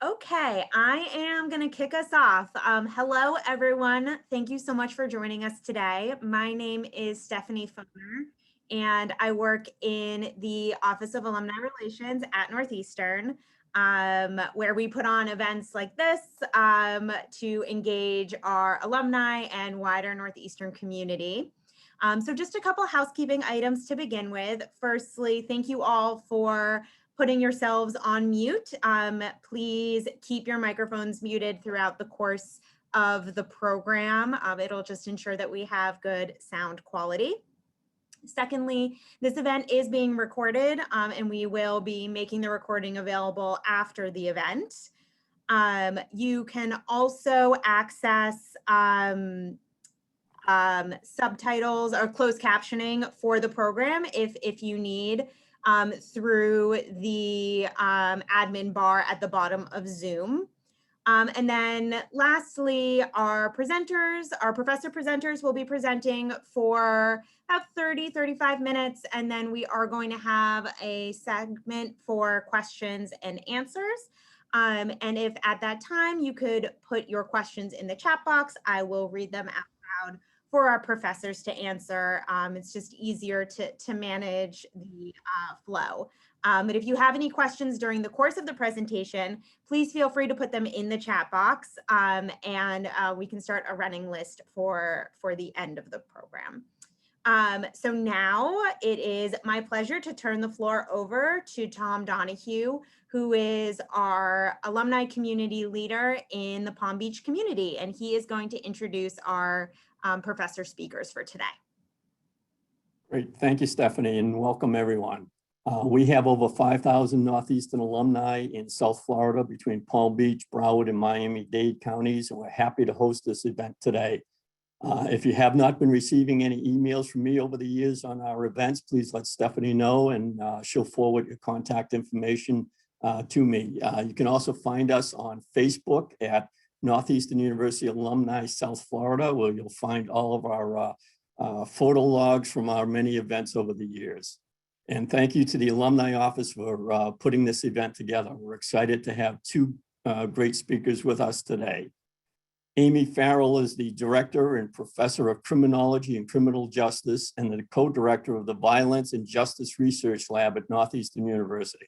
Okay, I am going to kick us off. Hello, everyone. Thank you so much for joining us today. My name is Stephanie Foner, and I work in the Office of Alumni Relations at Northeastern, where we put on events like this to engage our alumni and wider Northeastern community. So just a couple housekeeping items to begin with. Firstly, thank you all for putting yourselves on mute. Please keep your microphones muted throughout the course of the program. It'll just ensure that we have good sound quality. Secondly, this event is being recorded and we will be making the recording available after the event. You can also access subtitles or closed captioning for the program if you need through the admin bar at the bottom of Zoom. And then lastly, our professor presenters will be presenting for about 35 minutes. And then we are going to have a segment for questions and answers. And if at that time you could put your questions in the chat box, I will read them out loud for our professors to answer. It's just easier to manage the flow. But if you have any questions during the course of the presentation, please feel free to put them in the chat box and we can start a running list for the end of the program. So now it is my pleasure to turn the floor over to Tom Donahue, who is our alumni community leader in the Palm Beach community, and he is going to introduce our professor speakers for today. Great, thank you, Stephanie, and welcome everyone. We have over 5,000 Northeastern alumni in South Florida between Palm Beach, Broward, and Miami-Dade counties, and we're happy to host this event today. If you have not been receiving any emails from me over the years on our events, please let Stephanie know and she'll forward your contact information to me. You can also find us on Facebook at Northeastern University Alumni South Florida, where you'll find all of our photo logs from our many events over the years. And thank you to the Alumni Office for putting this event together. We're excited to have two great speakers with us today. Amy Farrell is the Director and Professor of Criminology and Criminal Justice and the Co-Director of the Violence and Justice Research Lab at Northeastern University.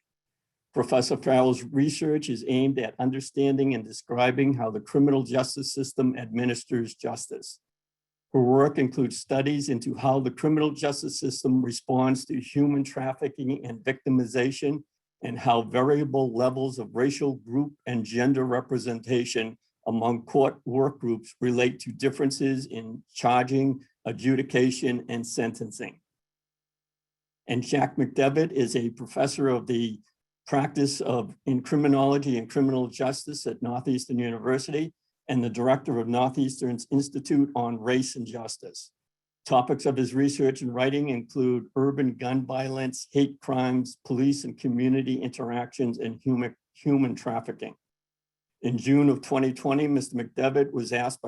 Professor Farrell's research is aimed at understanding and describing how the criminal justice system administers justice. Her work includes studies into how the criminal justice system responds to human trafficking and victimization, and how variable levels of racial, group, and gender representation among court work groups relate to differences in charging, adjudication, and sentencing. And Jack McDevitt is a professor of the practice in criminology and criminal justice at Northeastern University and the director of Northeastern's Institute on Race and Justice. Topics of his research and writing include urban gun violence, hate crimes, police and community interactions, and human trafficking. In June of 2020, Mr. McDevitt was asked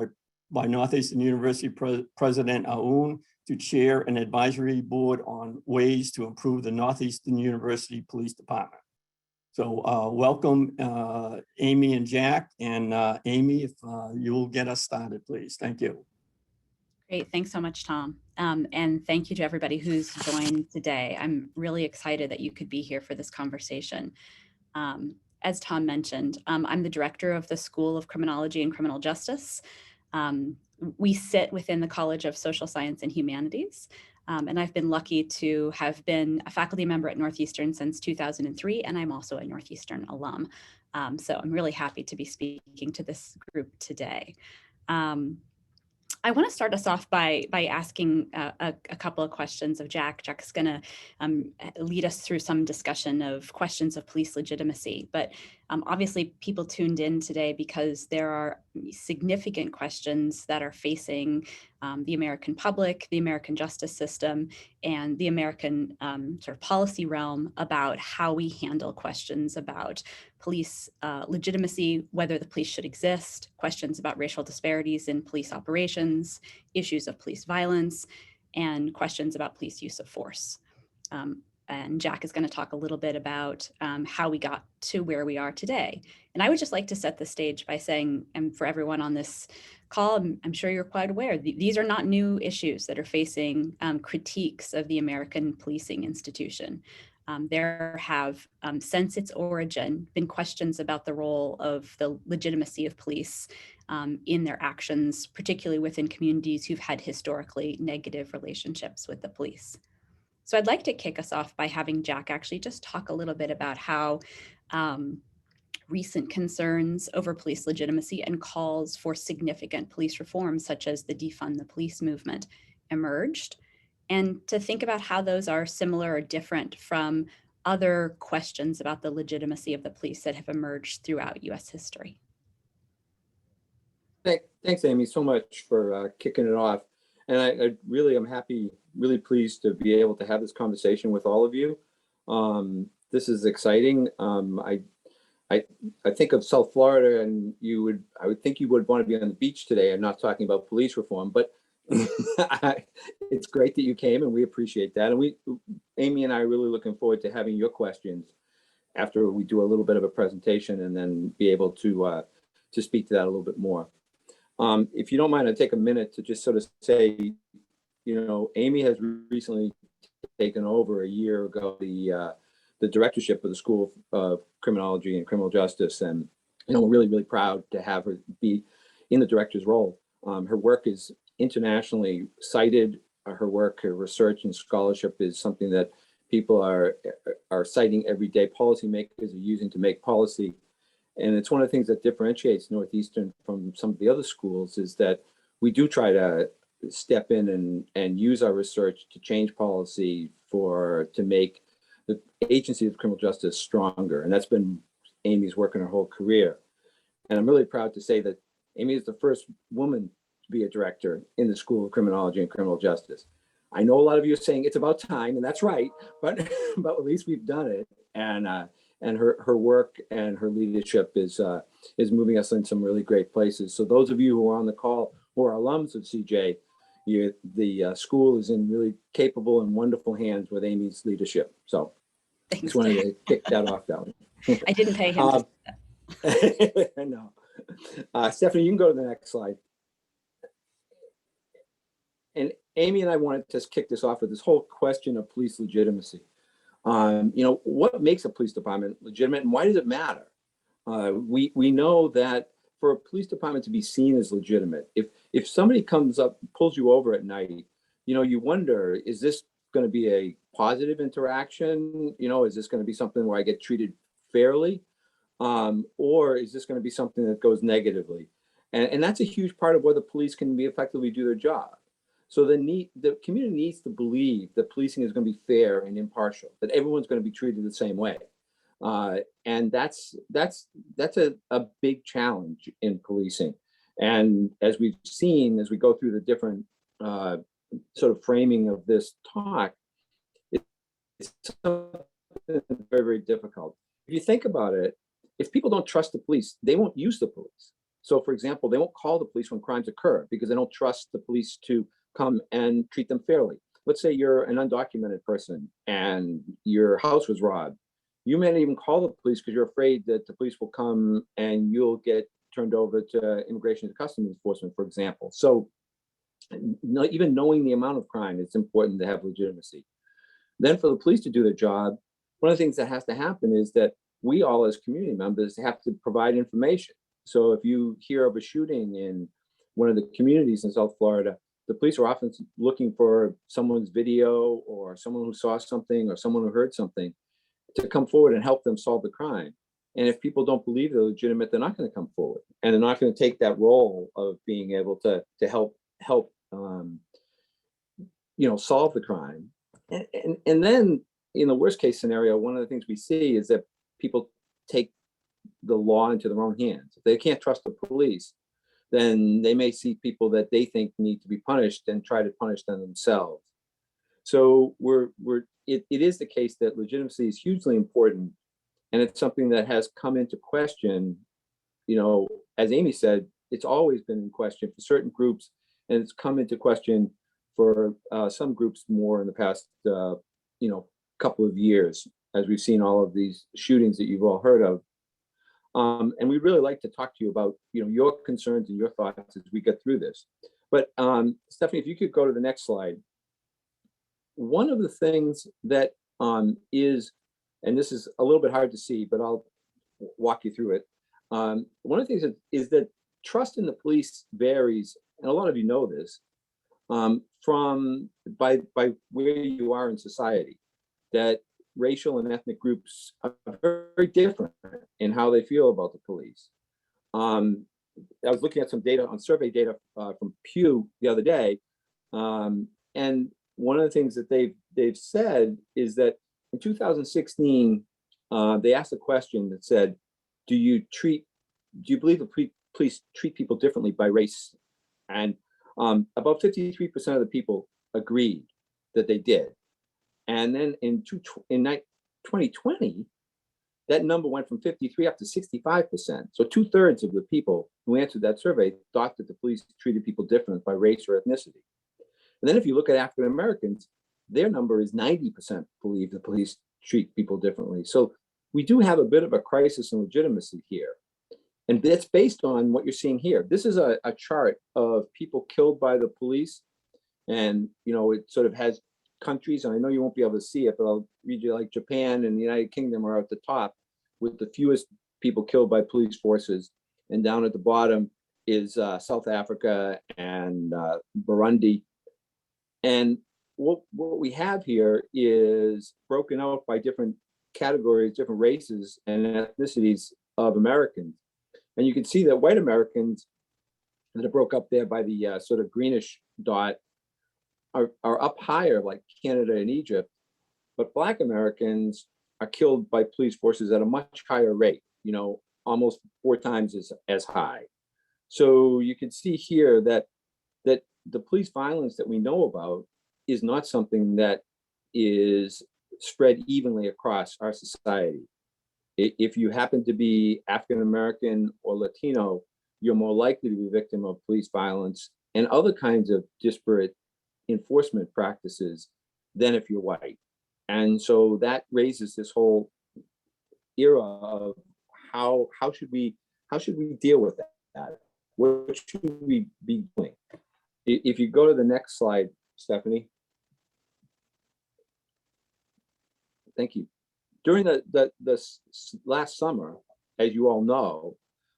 by Northeastern University President Aoun to chair an advisory board on ways to improve the Northeastern University Police Department. So welcome, Amy and Jack. And Amy, if you will get us started, please. Thank you. Great, thanks so much, Tom. And thank you to everybody who's joined today. I'm really excited that you could be here for this conversation. As Tom mentioned, I'm the director of the School of Criminology and Criminal Justice. We sit within the College of Social Science and Humanities. And I've been lucky to have been a faculty member at Northeastern since 2003, and I'm also a Northeastern alum. So I'm really happy to be speaking to this group today. I want to start us off by asking a couple of questions of Jack. Jack's going to lead us through some discussion of questions of police legitimacy. But obviously, people tuned in today because there are significant questions that are facing the American public, the American justice system, and the American sort of policy realm about how we handle questions about police legitimacy, whether the police should exist, questions about racial disparities in police operations, issues of police violence, and questions about police use of force. and Jack is going to talk a little bit about how we got to where we are today. And I would just like to set the stage by saying, and for everyone on this call, I'm sure you're quite aware, these are not new issues that are facing critiques of the American policing institution. There have, since its origin, been questions about the role of the legitimacy of police in their actions, particularly within communities who've had historically negative relationships with the police. So I'd like to kick us off by having Jack actually just talk a little bit about how recent concerns over police legitimacy and calls for significant police reform, such as the defund the police movement, emerged, and to think about how those are similar or different from other questions about the legitimacy of the police that have emerged throughout US history. Thanks, Amy, so much for kicking it off. And I really am really pleased to be able to have this conversation with all of you. This is exciting. I think of South Florida, and I would think you would want to be on the beach today and not talking about police reform, but it's great that you came, and we appreciate that. And Amy and I are really looking forward to having your questions after we do a little bit of a presentation, and then be able to speak to that a little bit more. If you don't mind, I'll take a minute to just sort of say, Amy has recently taken over a year ago the directorship of the School of Criminology and Criminal Justice, and we're really, really proud to have her be in the director's role. Her work is internationally cited. Her work, her research and scholarship is something that people are citing every day. Policymakers are using to make policy. And it's one of the things that differentiates Northeastern from some of the other schools, is that we do try to step in and use our research to change policy to make the agency of criminal justice stronger. And that's been Amy's work in her whole career. And I'm really proud to say that Amy is the first woman to be a director in the School of Criminology and Criminal Justice. I know a lot of you are saying it's about time, and that's right, but at least we've done it. And her work and her leadership is moving us in some really great places. So those of you who are on the call who are alums of CJ, the school is in really capable and wonderful hands with Amy's leadership. So Thanks, just wanted to kick that off, Down. I didn't pay him. No. Stephanie, you can go to the next slide. And Amy and I wanted to kick this off with this whole question of police legitimacy. What makes a police department legitimate, and why does it matter? We know that for a police department to be seen as legitimate, if somebody comes up, pulls you over at night, you wonder, is this going to be a positive interaction? Is this going to be something where I get treated fairly? Or is this going to be something that goes negatively? And that's a huge part of where the police can be effectively do their job. So the community needs to believe that policing is going to be fair and impartial, that everyone's going to be treated the same way. And that's a big challenge in policing. And as we've seen, as we go through the different sort of framing of this talk, it's something very, very difficult. If you think about it, if people don't trust the police, they won't use the police. So for example, they won't call the police when crimes occur because they don't trust the police to come and treat them fairly. Let's say you're an undocumented person and your house was robbed. You may not even call the police because you're afraid that the police will come and you'll get turned over to Immigration and Customs Enforcement, for example. So even knowing the amount of crime, it's important to have legitimacy. Then for the police to do their job, one of the things that has to happen is that we all as community members have to provide information. So if you hear of a shooting in one of the communities in South Florida, the police are often looking for someone's video or someone who saw something or someone who heard something to come forward and help them solve the crime. And if people don't believe they're legitimate, they're not going to come forward, and they're not going to take that role of being able to help solve the crime. And then in the worst case scenario, one of the things we see is that people take the law into their own hands. If they can't trust the police, then they may see people that they think need to be punished and try to punish them themselves. So it is the case that legitimacy is hugely important, and it's something that has come into question. As Amy said, it's always been in question for certain groups, and it's come into question for some groups more in the past, couple of years, as we've seen all of these shootings that you've all heard of. And we'd really like to talk to you about, your concerns and your thoughts as we get through this. But Stephanie, if you could go to the next slide. One of the things that is, and this is a little bit hard to see, but I'll walk you through it. One of the things is that trust in the police varies, and a lot of you know this, from by where you are in society, that racial and ethnic groups are very different in how they feel about the police. I was looking at some data on survey data from Pew the other day, and one of the things that they've said is that in 2016 they asked a question that said, do you believe the police treat people differently by race? And about 53% of the people agreed that they did. And then in 2020, that number went from 53 up to 65%. So 2/3 of the people who answered that survey thought that the police treated people different by race or ethnicity. And then if you look at African Americans, their number is 90% believe the police treat people differently. So we do have a bit of a crisis in legitimacy here. And that's based on what you're seeing here. This is a chart of people killed by the police. And, it sort of has countries, and I know you won't be able to see it, but I'll read you, like Japan and the United Kingdom are at the top with the fewest people killed by police forces. And down at the bottom is South Africa and Burundi. And what we have here is broken out by different categories, different races and ethnicities of Americans. And you can see that white Americans that are broke up there by the sort of greenish dot are up higher, like Canada and Egypt, but Black Americans are killed by police forces at a much higher rate, almost 4 times as high. So you can see here that the police violence that we know about is not something that is spread evenly across our society. If you happen to be African American or Latino, you're more likely to be a victim of police violence and other kinds of disparate enforcement practices than if you're white. And so that raises this whole era of how should we deal with that? What should we be doing? If you go to the next slide, Stephanie. Thank you. During the last summer, as you all know,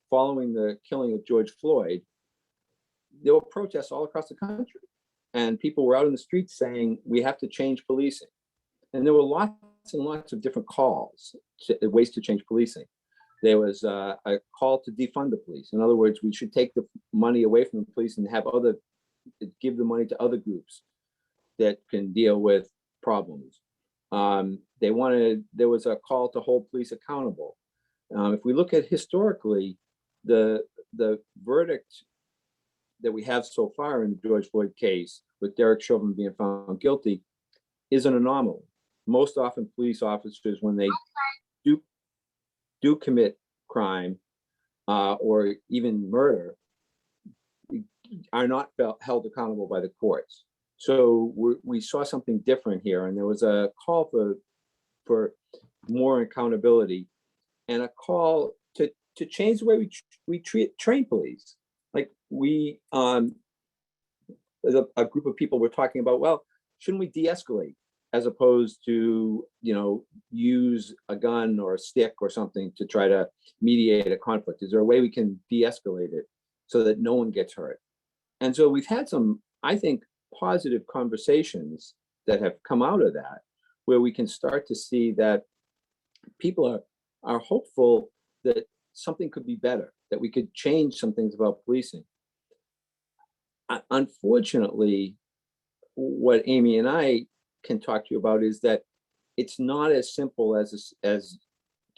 following the killing of George Floyd, there were protests all across the country. And people were out in the streets saying, we have to change policing. And there were lots and lots of different calls, ways to change policing. There was a call to defund the police. In other words, we should take the money away from the police and give the money to other groups that can deal with problems. There was a call to hold police accountable. If we look at historically, the verdict that we have so far in the George Floyd case, with Derek Chauvin being found guilty, is an anomaly. Most often police officers, when they do commit crime or even murder, are not held accountable by the courts. So we saw something different here, and there was a call for more accountability and a call to change the way we train police. Like a group of people were talking about, well, shouldn't we de-escalate as opposed to, use a gun or a stick or something to try to mediate a conflict? Is there a way we can de-escalate it so that no one gets hurt? And so we've had some, I think, positive conversations that have come out of that, where we can start to see that people are hopeful that something could be better, that we could change some things about policing. Unfortunately, what Amy and I can talk to you about is that it's not as simple as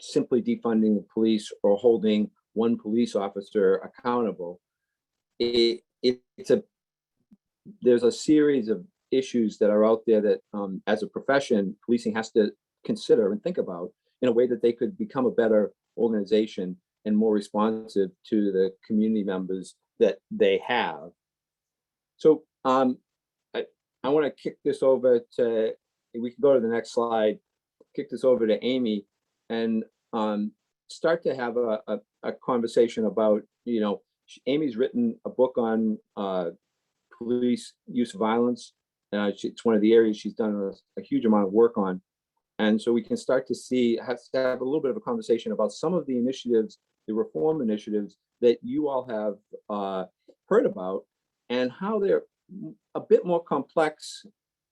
simply defunding the police or holding one police officer accountable. There's a series of issues that are out there that, as a profession, policing has to consider and think about in a way that they could become a better organization and more responsive to the community members that they have. So I want to kick this over to, we can go to the next slide. kick this over to Amy and start to have a conversation about, you know, Amy's written a book on police use of violence. It's one of the areas she's done a huge amount of work on. And so we can start to have a little bit of a conversation about some of the initiatives, the reform initiatives that you all have heard about, and how they're a bit more complex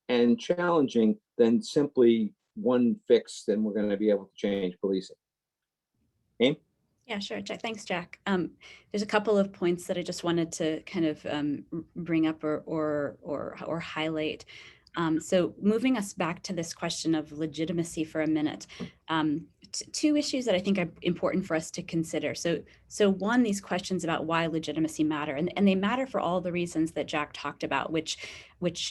and challenging than simply one fix, then we're going to be able to change policing. Amy? Yeah, sure. Thanks, Jack. There's a couple of points that I just wanted to kind of bring up or highlight. So moving us back to this question of legitimacy for a minute, two issues that I think are important for us to consider. So one, these questions about why legitimacy matter, and they matter for all the reasons that Jack talked about, which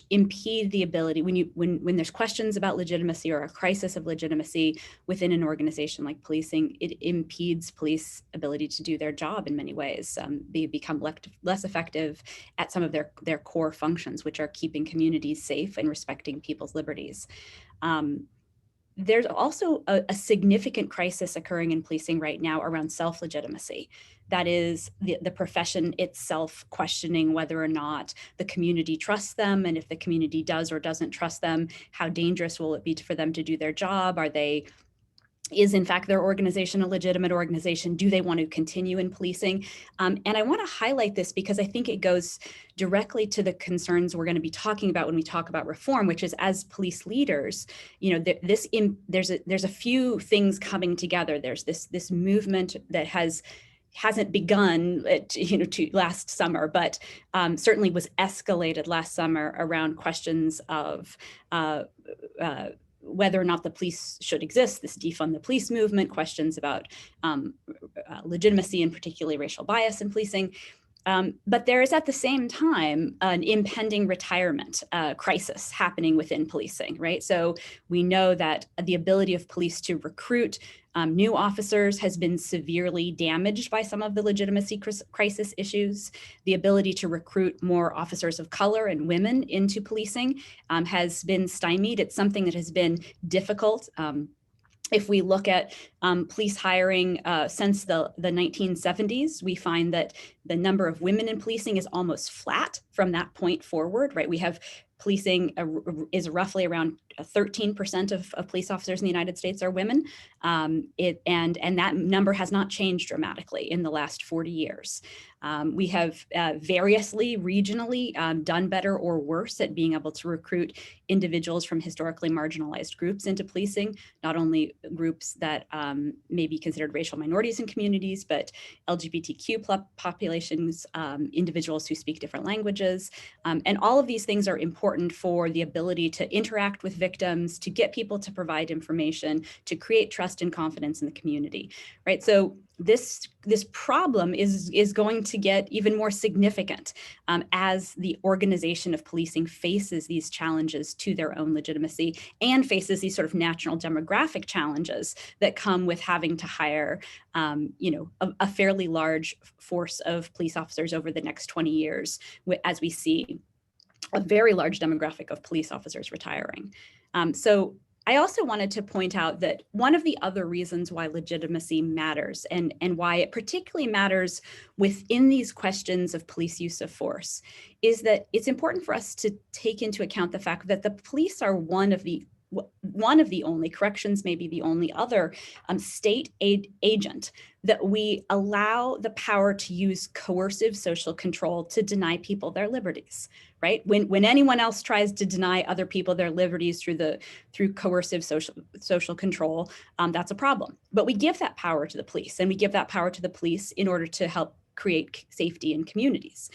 impede the ability when there's questions about legitimacy or a crisis of legitimacy within an organization like policing, it impedes police ability to do their job in many ways. They become less effective at some of their core functions, which are keeping communities safe and respecting people's liberties. There's also a significant crisis occurring in policing right now around self-legitimacy. That is the profession itself questioning whether or not the community trusts them, and if the community does or doesn't trust them, how dangerous will it be for them to do their job? Is in fact their organization a legitimate organization? Do they want to continue in policing? And I want to highlight this because I think it goes directly to the concerns we're going to be talking about when we talk about reform, which is, as police leaders, you know, there's a few things coming together. There's this movement that hasn't begun, to last summer, but certainly was escalated last summer around questions of whether or not the police should exist, this defund the police movement, questions about legitimacy and particularly racial bias in policing. But there is at the same time an impending retirement crisis happening within policing, right? So we know that the ability of police to recruit new officers has been severely damaged by some of the legitimacy crisis issues. The ability to recruit more officers of color and women into policing has been stymied. It's something that has been difficult. If we look at police hiring since the 1970s, we find that the number of women in policing is almost flat from that point forward, right? We have policing is roughly around 13% of police officers in the United States are women. And that number has not changed dramatically in the last 40 years. We have variously, regionally done better or worse at being able to recruit individuals from historically marginalized groups into policing, not only groups that may be considered racial minorities in communities, but LGBTQ populations, individuals who speak different languages. And all of these things are important for the ability to interact with victims, to get people to provide information, to create trust and confidence in the community, right? So this problem is going to get even more significant as the organization of policing faces these challenges to their own legitimacy and faces these sort of natural demographic challenges that come with having to hire, a fairly large force of police officers over the next 20 years, as we see a very large demographic of police officers retiring. So I also wanted to point out that one of the other reasons why legitimacy matters and why it particularly matters within these questions of police use of force is that it's important for us to take into account the fact that the police are one of the only, corrections may be the only other state agent that we allow the power to use coercive social control to deny people their liberties, right? When anyone else tries to deny other people their liberties through coercive social control, that's a problem. But we give that power to the police, and we give that power to the police in order to help create safety in communities.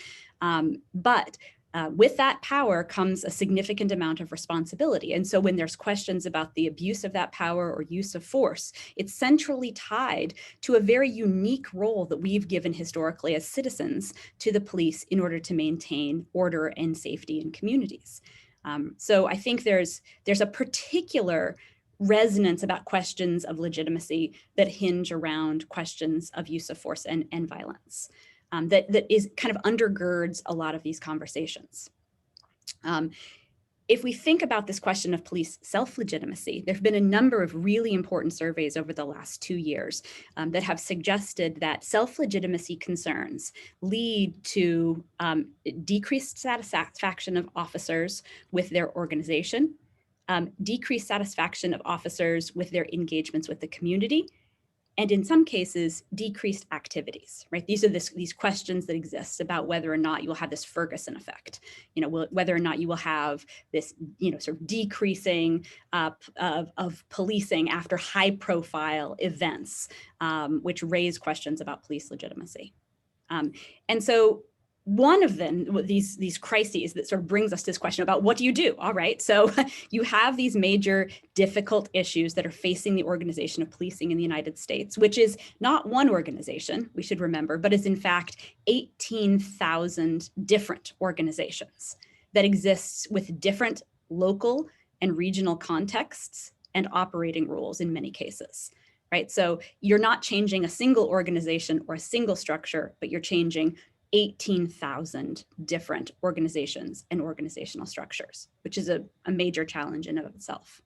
With that power comes a significant amount of responsibility. And so when there's questions about the abuse of that power or use of force, it's centrally tied to a very unique role that we've given historically as citizens to the police in order to maintain order and safety in communities. So I think there's a particular resonance about questions of legitimacy that hinge around questions of use of force and violence. That is kind of undergirds a lot of these conversations. if we think about this question of police self-legitimacy, there have been a number of really important surveys over the last 2 years that have suggested that self-legitimacy concerns lead to decreased satisfaction of officers with their organization, decreased satisfaction of officers with their engagements with the community, and in some cases, decreased activities, right? These are these questions that exist about whether or not you will have this Ferguson effect, whether or not you will have this, sort of decreasing of policing after high profile events, which raise questions about police legitimacy. And so one of them, these crises that sort of brings us to this question about what do you do? All right, so you have these major difficult issues that are facing the organization of policing in the United States, which is not one organization, we should remember, but is in fact 18,000 different organizations that exists with different local and regional contexts and operating rules in many cases, right? So you're not changing a single organization or a single structure, but you're changing 18,000 different organizations and organizational structures, which is a major challenge in and of itself.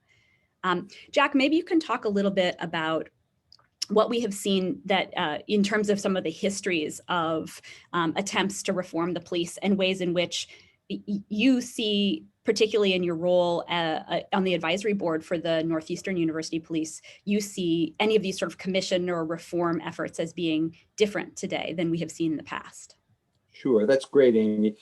Jack, maybe you can talk a little bit about what we have seen that in terms of some of the histories of attempts to reform the police and ways in which you see, particularly in your role on the advisory board for the Northeastern University Police, you see any of these sort of commission or reform efforts as being different today than we have seen in the past. Sure, that's great, Amy.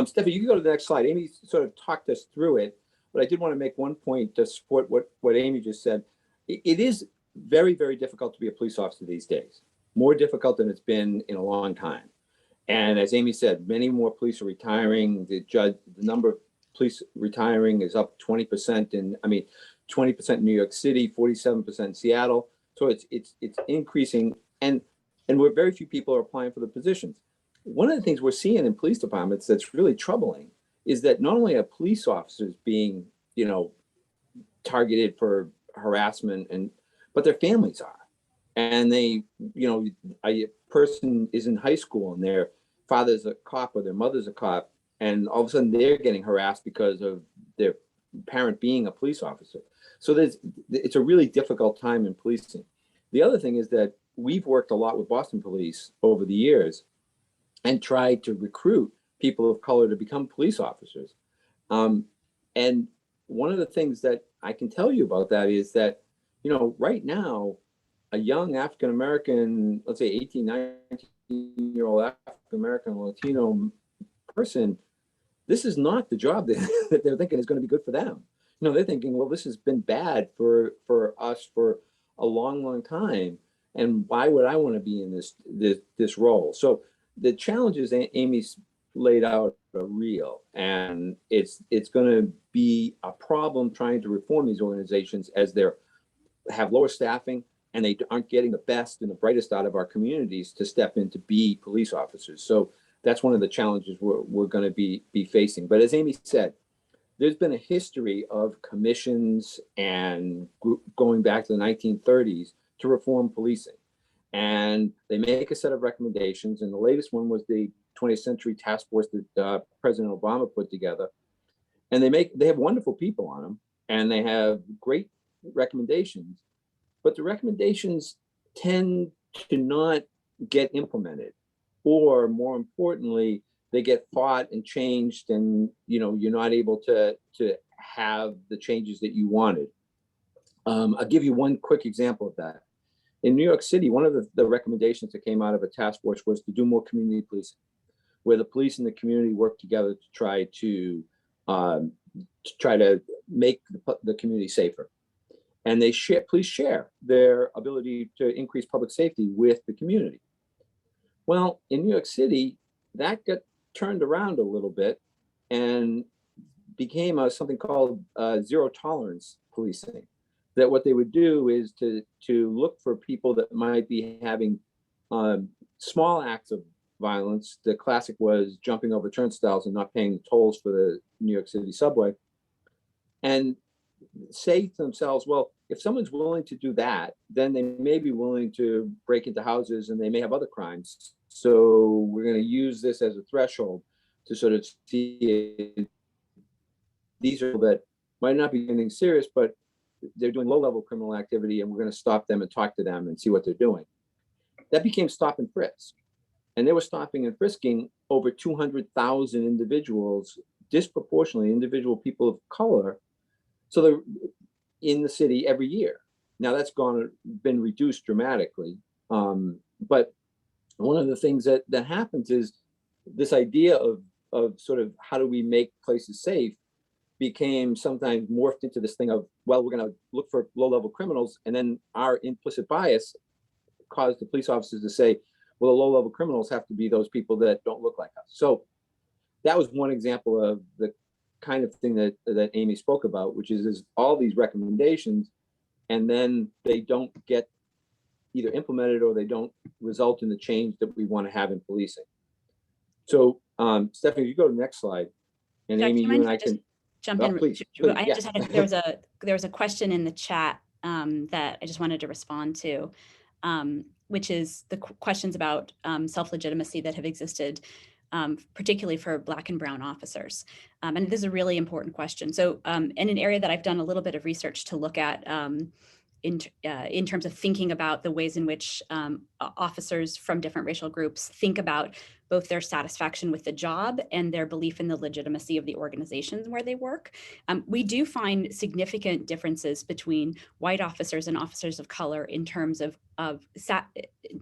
Stephanie, you can go to the next slide. Amy sort of talked us through it, but I did want to make one point to support what Amy just said. It is very, very difficult to be a police officer these days, more difficult than it's been in a long time. And as Amy said, many more police are retiring. The number of police retiring is up 20% 20% in New York City, 47% in Seattle. So it's increasing, and very few people are applying for the positions. One of the things we're seeing in police departments that's really troubling is that not only are police officers being, targeted for harassment, but their families are. And they, a person is in high school and their father's a cop or their mother's a cop, and all of a sudden they're getting harassed because of their parent being a police officer. So it's a really difficult time in policing. The other thing is that we've worked a lot with Boston Police over the years and tried to recruit people of color to become police officers. And one of the things that I can tell you about that is that, right now, a young African-American, let's say 18, 19-year-old African-American Latino person, this is not the job that they're thinking is going to be good for them. They're thinking, well, this has been bad for us for a long, long time. And why would I want to be in this role? So the challenges Amy's laid out are real, and it's going to be a problem trying to reform these organizations as they have lower staffing and they aren't getting the best and the brightest out of our communities to step in to be police officers. So that's one of the challenges we're going to be facing. But as Amy said, there's been a history of commissions and going back to the 1930s to reform policing. And they make a set of recommendations. And the latest one was the 20th Century Task Force that President Obama put together. And they have wonderful people on them, and they have great recommendations. But the recommendations tend to not get implemented, or more importantly, they get fought and changed, and you're not able to have the changes that you wanted. I'll give you one quick example of that. In New York City, one of the recommendations that came out of a task force was to do more community policing, where the police and the community work together to try to make the community safer. And police share their ability to increase public safety with the community. Well, in New York City, that got turned around a little bit and became something called zero tolerance policing. That what they would do is to look for people that might be having small acts of violence. The classic was jumping over turnstiles and not paying tolls for the New York City subway, and say to themselves, well, if someone's willing to do that, then they may be willing to break into houses and they may have other crimes. So we're going to use this as a threshold to sort of see these are that might not be anything serious, but they're doing low-level criminal activity, and we're going to stop them and talk to them and see what they're doing. That became stop and frisk. And they were stopping and frisking over 200,000 individuals, disproportionately individual people of color. So they're in the city every year. Now that's been reduced dramatically. But one of the things that happens is this idea of sort of how do we make places safe became sometimes morphed into this thing of, well, we're going to look for low-level criminals, and then our implicit bias caused the police officers to say, well, the low-level criminals have to be those people that don't look like us. So that was one example of the kind of thing that Amy spoke about, which is all these recommendations, and then they don't get either implemented or they don't result in the change that we want to have in policing. So Stephanie, if you go to the next slide, and Jack, Amy, you and I can jump in. Please, I yeah. just had there was a question in the chat that I just wanted to respond to, which is the questions about self-legitimacy that have existed, particularly for Black and brown officers. And this is a really important question. So in an area that I've done a little bit of research to look at in terms of thinking about the ways in which officers from different racial groups think about both their satisfaction with the job and their belief in the legitimacy of the organizations where they work. We do find significant differences between white officers and officers of color in terms of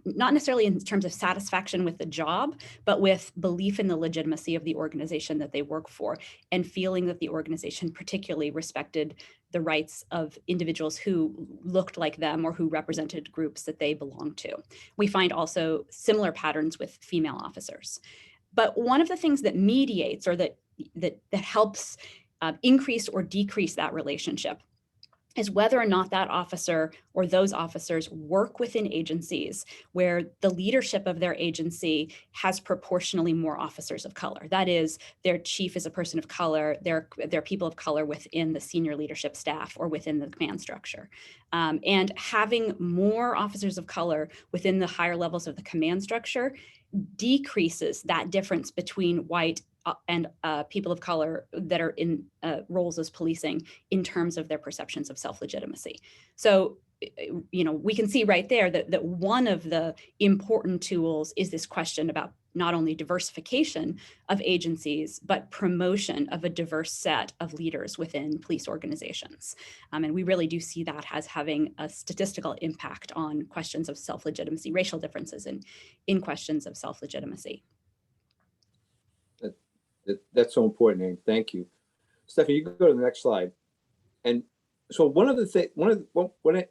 not necessarily in terms of satisfaction with the job, but with belief in the legitimacy of the organization that they work for, and feeling that the organization particularly respected the rights of individuals who looked like them or who represented groups that they belonged to. We find also similar patterns with female officers. But one of the things that mediates or that helps increase or decrease that relationship is whether or not that officer or those officers work within agencies where the leadership of their agency has proportionally more officers of color. That is, their chief is a person of color, they're people of color within the senior leadership staff or within the command structure. And having more officers of color within the higher levels of the command structure decreases that difference between white and people of color that are in roles as policing in terms of their perceptions of self-legitimacy. So, we can see right there that one of the important tools is this question about not only diversification of agencies, but promotion of a diverse set of leaders within police organizations. And we really do see that as having a statistical impact on questions of self-legitimacy, racial differences in questions of self-legitimacy. That's so important, Amy. Thank you. Stephanie, you can go to the next slide. And so what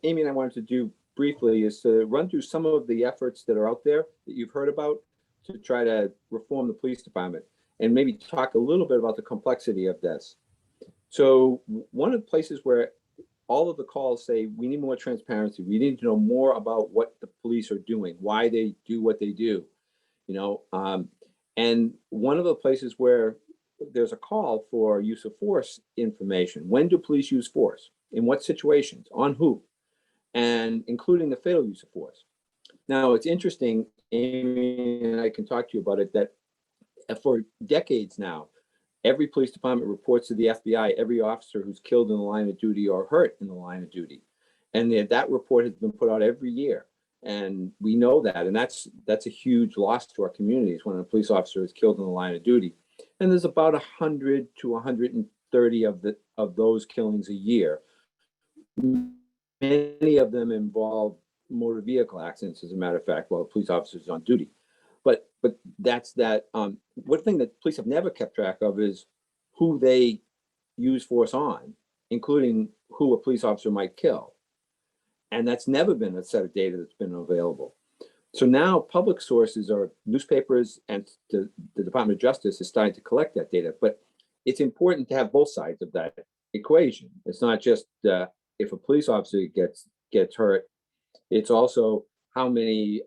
Amy and I wanted to do briefly is to run through some of the efforts that are out there that you've heard about to try to reform the police department, and maybe talk a little bit about the complexity of this. So one of the places where all of the calls say we need more transparency, we need to know more about what the police are doing, why they do what they do, and one of the places where there's a call for use of force information. When do police use force? In what situations? On who? And including the fatal use of force. Now, it's interesting, Amy and I can talk to you about it, that for decades now, every police department reports to the FBI every officer who's killed in the line of duty or hurt in the line of duty. And that report has been put out every year. And we know that, and that's a huge loss to our communities when a police officer is killed in the line of duty. And there's about 100 to 130 of those killings a year. Many of them involve motor vehicle accidents, as a matter of fact, while a police officer is on duty. But that's that. One thing that police have never kept track of is who they use force on, including who a police officer might kill. And that's never been a set of data that's been available. So now public sources or newspapers and the Department of Justice is starting to collect that data. But it's important to have both sides of that equation. It's not just if a police officer gets hurt, it's also how many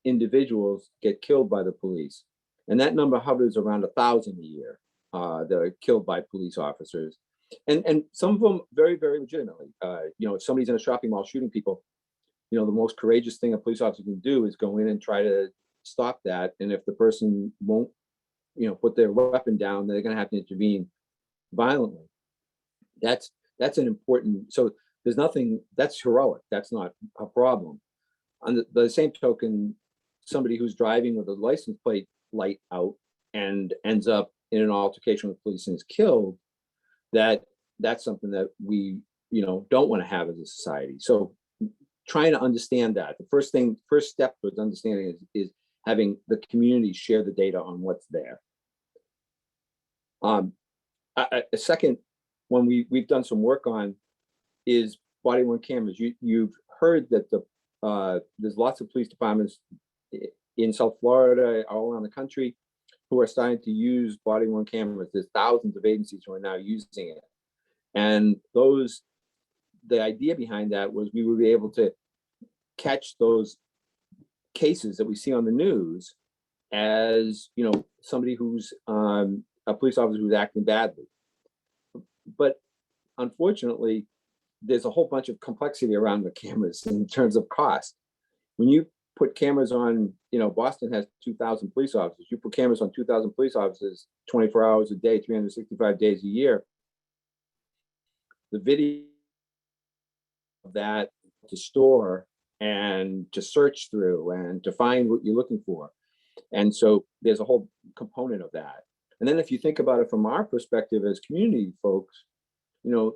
individuals get killed by the police. And that number hovers around 1,000 a year that are killed by police officers. And some of them very, very legitimately. If somebody's in a shopping mall shooting people, the most courageous thing a police officer can do is go in and try to stop that. And if the person won't, put their weapon down, they're going to have to intervene violently. That's an important, so there's nothing, that's heroic. That's not a problem. On the same token, somebody who's driving with a license plate light out and ends up in an altercation with police and is killed, that's something that we, don't want to have as a society. So trying to understand that, the first step towards understanding is having the community share the data on what's there. A second one we've done some work on is body-worn cameras. You've heard that there's lots of police departments in South Florida, all around the country, who are starting to use body-worn cameras. There's thousands of agencies who are now using it. And the idea behind that was we would be able to catch those cases that we see on the news as, somebody who's a police officer who's acting badly. But unfortunately, there's a whole bunch of complexity around the cameras in terms of cost. When you put cameras on, Boston has 2,000 police officers. You put cameras on 2,000 police officers 24 hours a day, 365 days a year. The video of that to store and to search through and to find what you're looking for. And so there's a whole component of that. And then if you think about it from our perspective as community folks,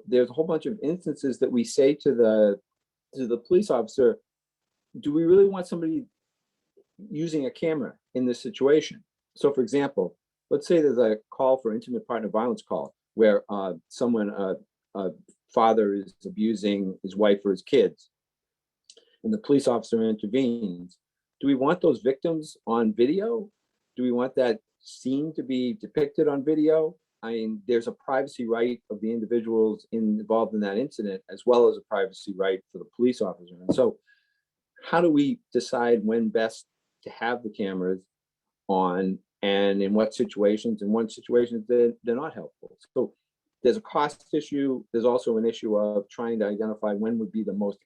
there's a whole bunch of instances that we say to the police officer, do we really want somebody using a camera in this situation? So for example, let's say there's a call for intimate partner violence call where a father is abusing his wife or his kids, and the police officer intervenes. Do we want those victims on video? Do we want that scene to be depicted on video? I mean, there's a privacy right of the individuals involved in that incident, as well as a privacy right for the police officer. And so how do we decide when best to have the cameras on and in what situations? In what situations they're not helpful. So there's a cost issue. There's also an issue of trying to identify when would be the most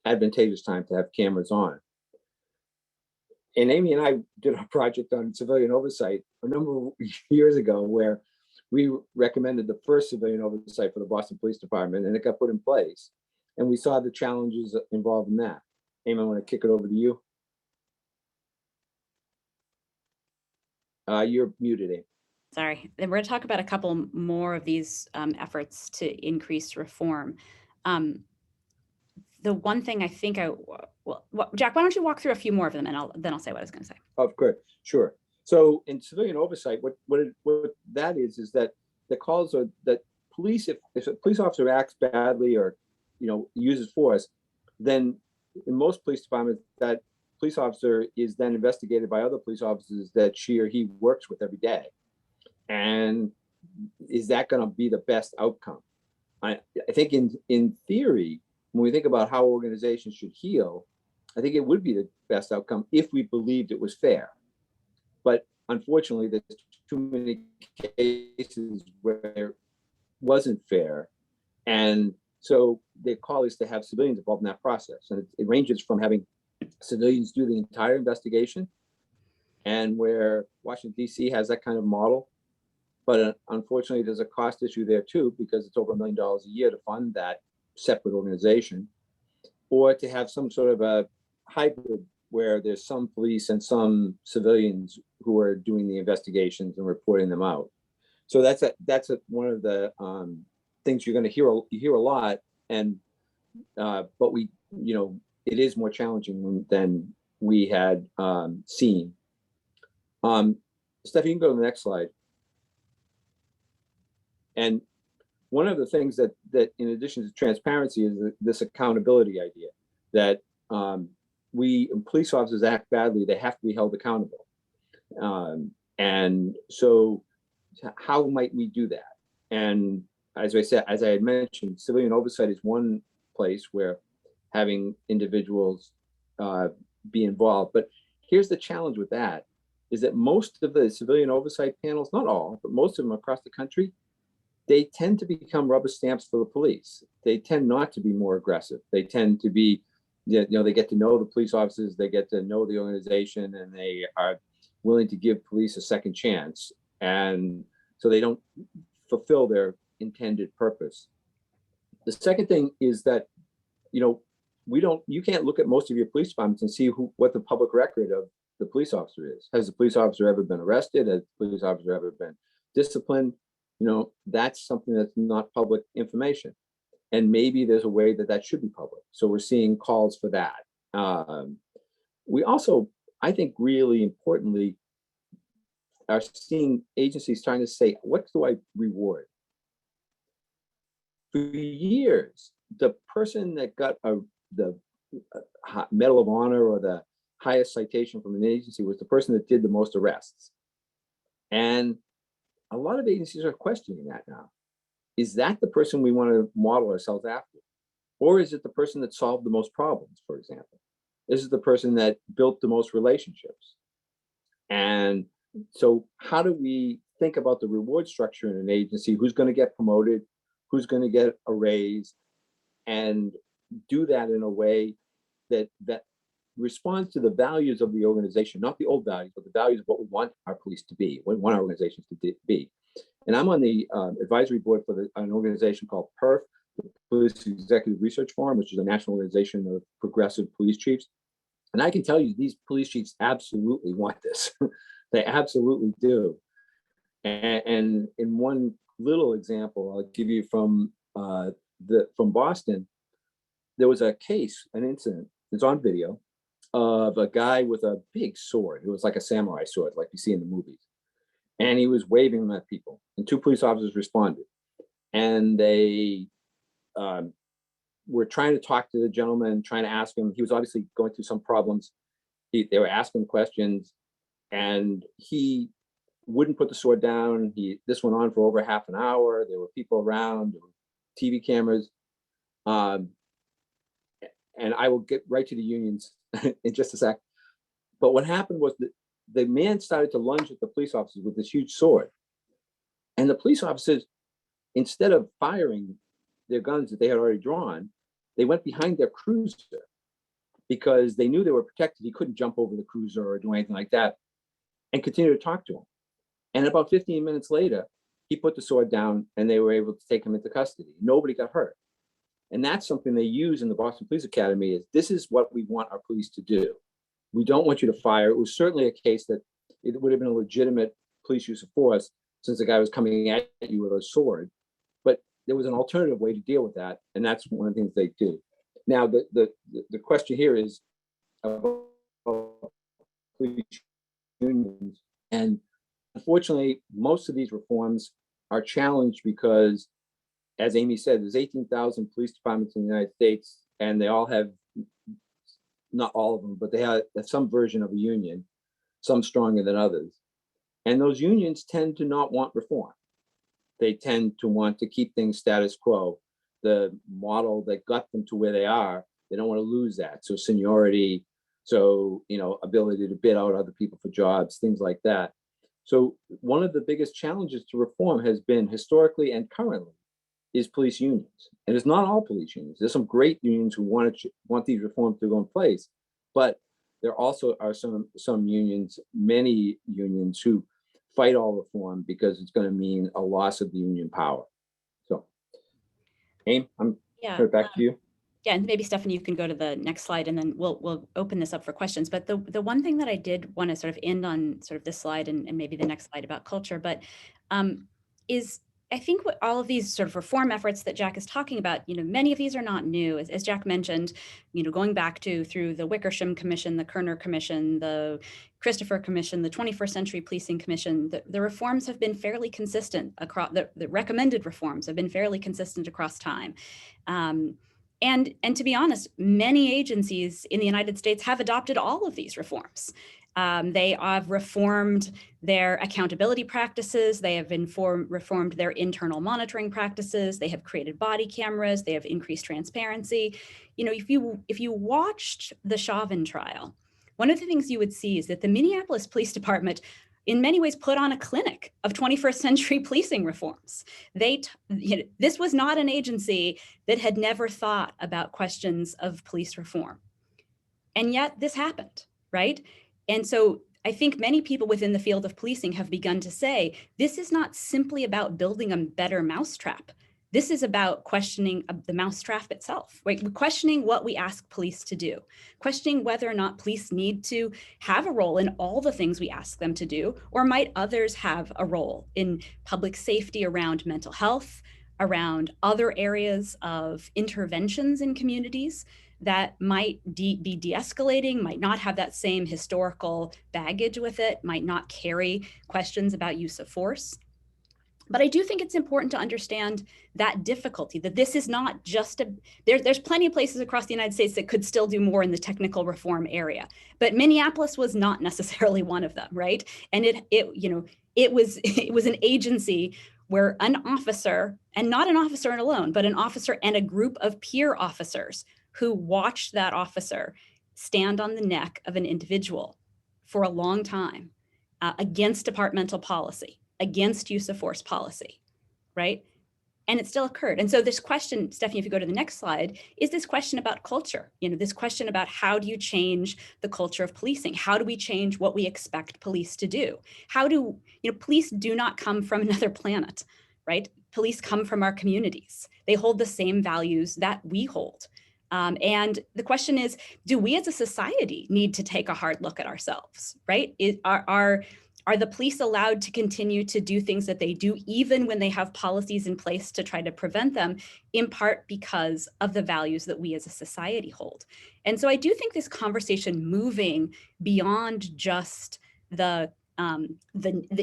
advantageous time to have cameras on. And Amy and I did a project on civilian oversight a number of years ago where we recommended the first civilian oversight for the Boston Police Department, and it got put in place. And we saw the challenges involved in that. Amy, I want to kick it over to you. You're muted, Amy. Sorry, and we're going to talk about a couple more of these efforts to increase reform. The one thing I think Jack, why don't you walk through a few more of them, and then I'll say what I was going to say. Of course, sure. So in civilian oversight, what that is that the calls are that police, if a police officer acts badly or uses force, then in most police departments that police officer is then investigated by other police officers that she or he works with every day. And is that going to be the best outcome? I think in theory, when we think about how organizations should heal, I think it would be the best outcome if we believed it was fair. But unfortunately, there's too many cases where it wasn't fair. And so the call is to have civilians involved in that process. And it ranges from having civilians do the entire investigation, and where Washington, D.C. has that kind of model. But unfortunately, there's a cost issue there too, because it's over $1 million a year to fund that separate organization, or to have some sort of a hybrid where there's some police and some civilians who are doing the investigations and reporting them out. So that's one of the things you're going to hear a lot, and but we, it is more challenging than we had seen. Steph, you can go to the next slide. And one of the things that in addition to transparency is this accountability idea that when police officers act badly, they have to be held accountable. And so how might we do that? And as I had mentioned, civilian oversight is one place where having individuals be involved. But here's the challenge with that, is that most of the civilian oversight panels, not all, but most of them across the country, they tend to become rubber stamps for the police. They tend not to be more aggressive. They tend to be, they get to know the police officers, they get to know the organization, and they are willing to give police a second chance. And so they don't fulfill their intended purpose. The second thing is that, you can't look at most of your police departments and see what the public record of the police officer is. Has the police officer ever been arrested? Has the police officer ever been disciplined? That's something that's not public information. And maybe there's a way that should be public. So we're seeing calls for that. We also, I think really importantly, are seeing agencies trying to say, what do I reward? For years, the person that got the Medal of Honor or the highest citation from an agency was the person that did the most arrests. And a lot of agencies are questioning that now. Is that the person we want to model ourselves after? Or is it the person that solved the most problems, for example? Is it the person that built the most relationships? And so how do we think about the reward structure in an agency? Who's going to get promoted? Who's going to get a raise? And do that in a way that responds to the values of the organization, not the old values, but the values of what we want our police to be, what we want our organizations to be. And I'm on the advisory board for an organization called PERF, the Police Executive Research Forum, which is a national organization of progressive police chiefs. And I can tell you, these police chiefs absolutely want this. They absolutely do. And in one little example, I'll give you from Boston, there was a case, an incident, it's on video, of a guy with a big sword. It was like a samurai sword, like you see in the movies. And he was waving them at people. And 2 police officers responded. And they were trying to talk to the gentleman, trying to ask him. He was obviously going through some problems. They were asking questions, and he wouldn't put the sword down. This went on for over half an hour. There were people around, there were TV cameras. And I will get right to the unions in just a sec. But what happened was that the man started to lunge at the police officers with this huge sword. And the police officers, instead of firing their guns that they had already drawn, they went behind their cruiser because they knew they were protected. He couldn't jump over the cruiser or do anything like that, and continue to talk to him. And about 15 minutes later, he put the sword down and they were able to take him into custody. Nobody got hurt. And that's something they use in the Boston Police Academy, is this is what we want our police to do. We don't want you to fire. It was certainly a case that it would have been a legitimate police use of force since the guy was coming at you with a sword. But there was an alternative way to deal with that. And that's one of the things they do. Now, the question here is about police unions. And unfortunately, most of these reforms are challenged because, as Amy said, there's 18,000 police departments in the United States, and they all have, not all of them, but they have some version of a union, some stronger than others. And those unions tend to not want reform. They tend to want to keep things status quo. The model that got them to where they are, they don't want to lose that. So seniority, so, ability to bid out other people for jobs, things like that. So one of the biggest challenges to reform has been historically and currently is police unions. And it's not all police unions. There's some great unions who want these reforms to go in place, but there also are some unions, many unions, who fight all reform because it's going to mean a loss of the union power. So, Aim, I'm turn it back to you. Yeah, and maybe Stephanie, you can go to the next slide, and then we'll open this up for questions. But the one thing that I did want to sort of end on, sort of this slide and maybe the next slide about culture, but is I think what all of these sort of reform efforts that Jack is talking about, many of these are not new. As Jack mentioned, going back through the Wickersham Commission, the Kerner Commission, the Christopher Commission, the 21st Century Policing Commission, the reforms have been fairly consistent across, the recommended reforms have been fairly consistent across time. And to be honest, many agencies in the United States have adopted all of these reforms. They have reformed their accountability practices. They have reformed their internal monitoring practices. They have created body cameras. They have increased transparency. If you watched the Chauvin trial, one of the things you would see is that the Minneapolis Police Department, in many ways, put on a clinic of 21st century policing reforms. This was not an agency that had never thought about questions of police reform. And yet this happened, right? And so I think many people within the field of policing have begun to say, this is not simply about building a better mousetrap. This is about questioning the mousetrap itself, right? We're questioning what we ask police to do, questioning whether or not police need to have a role in all the things we ask them to do, or might others have a role in public safety around mental health, around other areas of interventions in communities that might be de-escalating, might not have that same historical baggage with it, might not carry questions about use of force. But I do think it's important to understand that difficulty, that this is not just there's plenty of places across the United States that could still do more in the technical reform area, but Minneapolis was not necessarily one of them, right? And it was an agency where an officer, and not an officer alone, but an officer and a group of peer officers who watched that officer stand on the neck of an individual for a long time against departmental policy, against use of force policy, right? And it still occurred. And so this question, Stephanie, if you go to the next slide, is this question about culture, this question about how do you change the culture of policing? How do we change what we expect police to do? Police do not come from another planet, right? Police come from our communities. They hold the same values that we hold. And the question is, do we as a society need to take a hard look at ourselves, right? Are the police allowed to continue to do things that they do, even when they have policies in place to try to prevent them, in part because of the values that we as a society hold? And so I do think this conversation moving beyond just the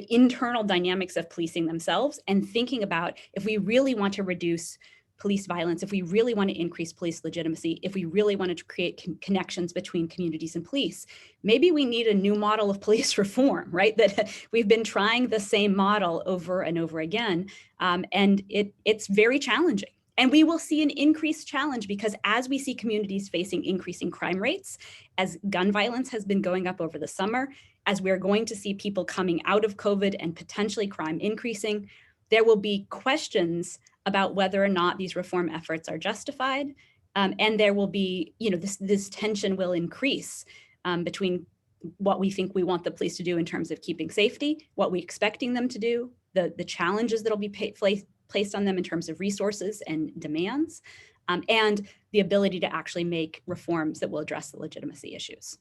internal dynamics of policing themselves and thinking about if we really want to reduce police violence, if we really want to increase police legitimacy, if we really want to create connections between communities and police, maybe we need a new model of police reform, right? That we've been trying the same model over and over again, and it's very challenging. And we will see an increased challenge because as we see communities facing increasing crime rates, as gun violence has been going up over the summer, as we're going to see people coming out of COVID and potentially crime increasing, there will be questions about whether or not these reform efforts are justified. And there will be, this tension will increase between what we think we want the police to do in terms of keeping safety, what we're expecting them to do, the challenges that'll be placed on them in terms of resources and demands, and the ability to actually make reforms that will address the legitimacy issues.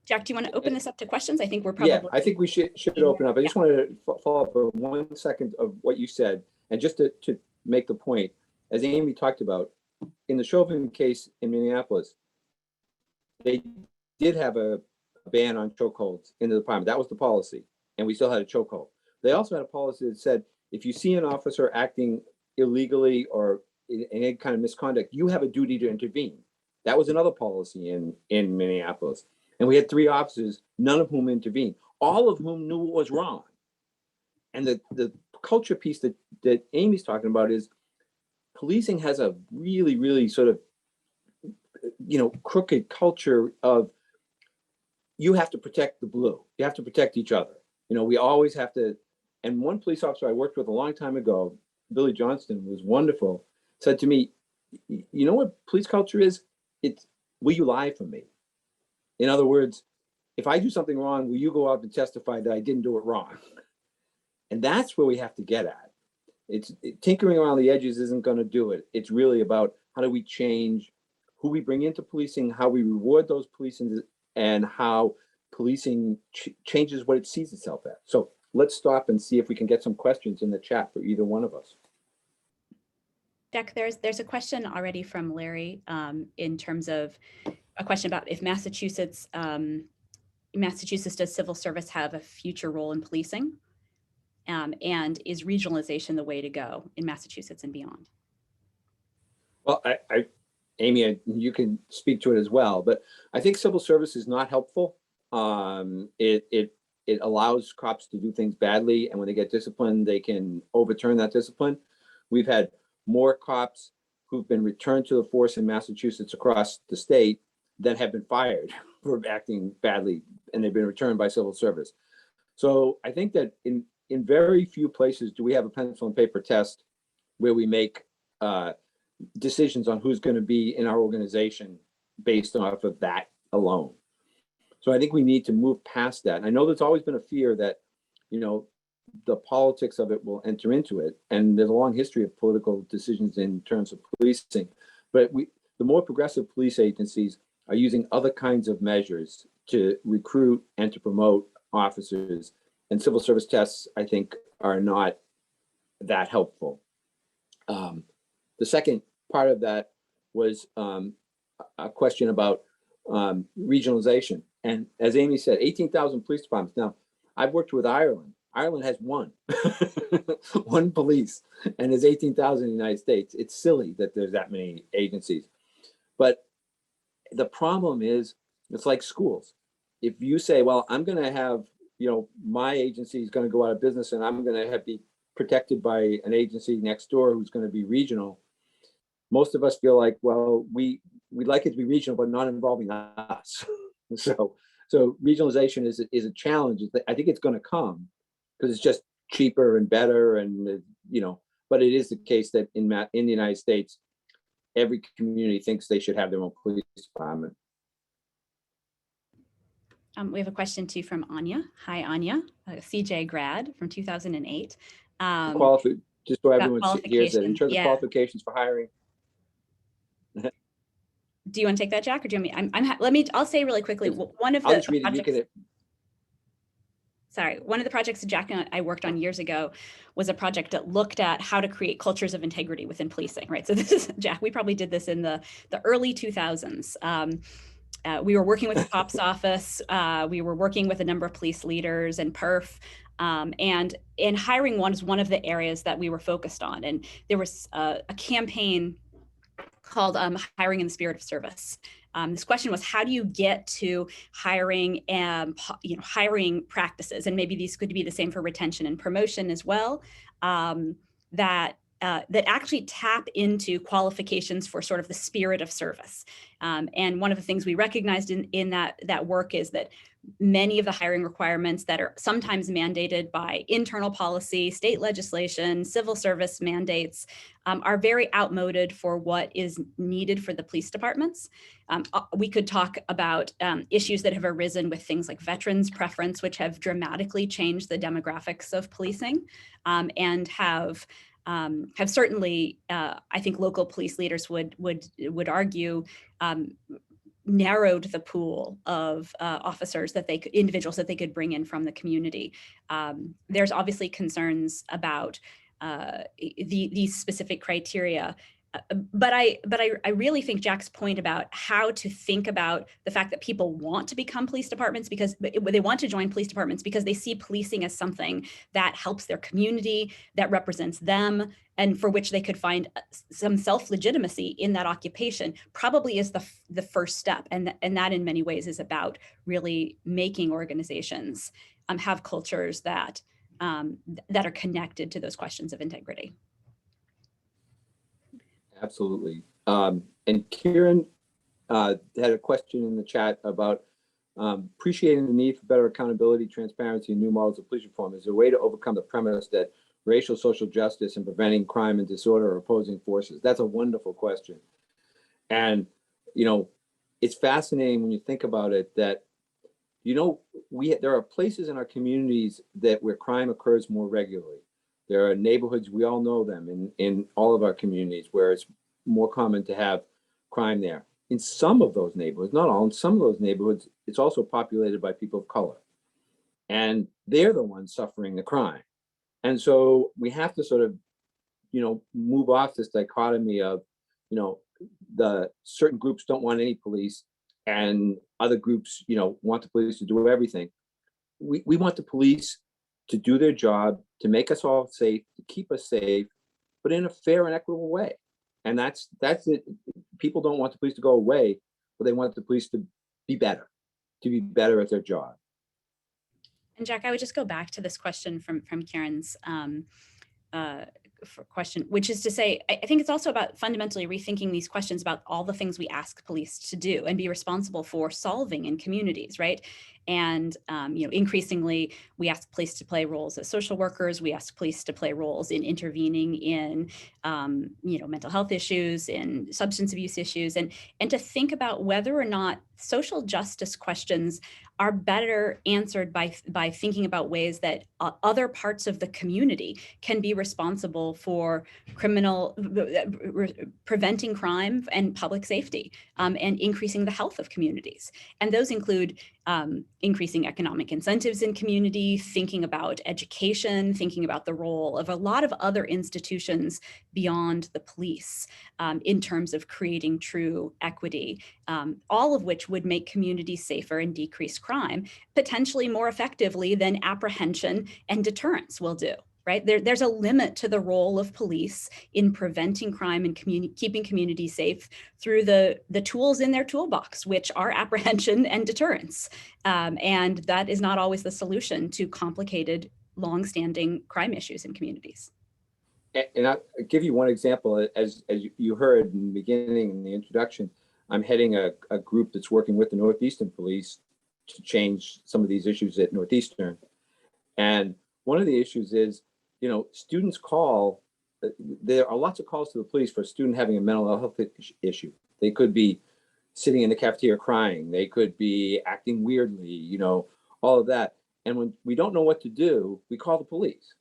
Jack, do you want to open this up to questions? I think we're probably— Yeah, I think we should open up. I just wanted to follow up on 1 second of what you said. And just to make the point, as Amy talked about, in the Chauvin case in Minneapolis, they did have a ban on chokeholds in the department. That was the policy. And we still had a chokehold. They also had a policy that said, if you see an officer acting illegally or in any kind of misconduct, you have a duty to intervene. That was another policy in Minneapolis. And we had 3 officers, none of whom intervened, all of whom knew it was wrong. And the culture piece that Amy's talking about is policing has a really, really sort of, crooked culture of you have to protect the blue. You have to protect each other. We always have to. And one police officer I worked with a long time ago, Billy Johnston, was wonderful, said to me, you know what police culture is? It's, will you lie for me? In other words, if I do something wrong, will you go out and testify that I didn't do it wrong? And that's where we have to get at. Tinkering around the edges isn't going to do it. It's really about how do we change who we bring into policing, how we reward those policing, and how policing changes what it sees itself as. So let's stop and see if we can get some questions in the chat for either one of us. Jack, there's a question already from Larry in terms of a question about if Massachusetts does civil service have a future role in policing, and is regionalization the way to go in Massachusetts and beyond? Well, Amy, you can speak to it as well, but I think civil service is not helpful. It allows cops to do things badly, and when they get disciplined, they can overturn that discipline. We've had more cops who've been returned to the force in Massachusetts across the state than have been fired for acting badly, and they've been returned by civil service. So I think that in very few places do we have a pencil and paper test where we make decisions on who's going to be in our organization based off of that alone. So I think we need to move past that. And I know there's always been a fear that, you know, the politics of it will enter into it. And there's a long history of political decisions in terms of policing. But the more progressive police agencies are using other kinds of measures to recruit and to promote officers. And civil service tests, I think, are not that helpful. The second part of that was a question about regionalization. And as Amy said, 18,000 police departments. Now, I've worked with Ireland. Ireland has one, one police, and there's 18,000 in the United States. It's silly that there's that many agencies. But the problem is, it's like schools. If you say, well, I'm going to have, you know, my agency is going to go out of business and I'm going to be protected by an agency next door who's going to be regional, most of us feel like, well, we'd like it to be regional, but not involving us. So regionalization is a challenge. I think it's going to come because it's just cheaper and better, and you know. But it is the case that in the United States, every community thinks they should have their own police department. We have a question too from Anya. Hi, Anya, a CJ grad from 2008. Just so everyone hears it, in terms of qualifications for hiring. Do you want to take that, Jack, or do you want me? I'll say really quickly. One of the projects that Jack and I worked on years ago was a project that looked at how to create cultures of integrity within policing, right? So this is, Jack, we probably did this in the early 2000s. We were working with the COPS office. We were working with a number of police leaders and PERF. And hiring was one of the areas that we were focused on. And there was a campaign called Hiring in the Spirit of Service. This question was, how do you get to hiring and hiring practices? And maybe these could be the same for retention and promotion as well, that actually tap into qualifications for sort of the spirit of service. And one of the things we recognized in that work is that many of the hiring requirements that are sometimes mandated by internal policy, state legislation, civil service mandates are very outmoded for what is needed for the police departments. We could talk about issues that have arisen with things like veterans preference, which have dramatically changed the demographics of policing, and have certainly, I think local police leaders would argue, narrowed the pool of individuals that they could bring in from the community. There's obviously concerns about these specific criteria. But I really think Jack's point about how to think about the fact that people want to become police departments because they want to join police departments because they see policing as something that helps their community, that represents them, and for which they could find some self-legitimacy in that occupation probably is the first step. And that in many ways is about really making organizations have cultures that are connected to those questions of integrity. Absolutely. And Kieran had a question in the chat about appreciating the need for better accountability, transparency, and new models of police reform. Is there a way to overcome the premise that racial social justice and preventing crime and disorder are opposing forces? That's a wonderful question. And, you know, it's fascinating when you think about it that, you know, there are places in our communities where crime occurs more regularly. There are neighborhoods, we all know them in all of our communities, where it's more common to have crime there. In some of those neighborhoods, not all, in some of those neighborhoods, it's also populated by people of color. And they're the ones suffering the crime. And so we have to sort of, you know, move off this dichotomy of, you know, the certain groups don't want any police and other groups, you know, want the police to do everything. We want the police to do their job, to make us all safe, to keep us safe, but in a fair and equitable way. And that's it. People don't want the police to go away, but they want the police to be better at their job. And Jack, I would just go back to this question from Karen's question, which is to say, I think it's also about fundamentally rethinking these questions about all the things we ask police to do and be responsible for solving in communities, right? And increasingly, we ask police to play roles as social workers. We ask police to play roles in intervening in mental health issues, in substance abuse issues, and to think about whether or not social justice questions are better answered by thinking about ways that other parts of the community can be responsible for preventing crime and public safety, and increasing the health of communities. And those include increasing economic incentives in community, thinking about education, thinking about the role of a lot of other institutions beyond the police in terms of creating true equity, all of which would make communities safer and decrease crime, potentially more effectively than apprehension and deterrence will do. Right? There's a limit to the role of police in preventing crime and keeping communities safe through the tools in their toolbox, which are apprehension and deterrence. And that is not always the solution to complicated, longstanding crime issues in communities. And I'll give you one example. As you heard in the beginning, in the introduction, I'm heading a group that's working with the Northeastern Police to change some of these issues at Northeastern. And one of the issues is, students call, there are lots of calls to the police for a student having a mental health issue. They could be sitting in the cafeteria crying. They could be acting weirdly, all of that. And when we don't know what to do, we call the police.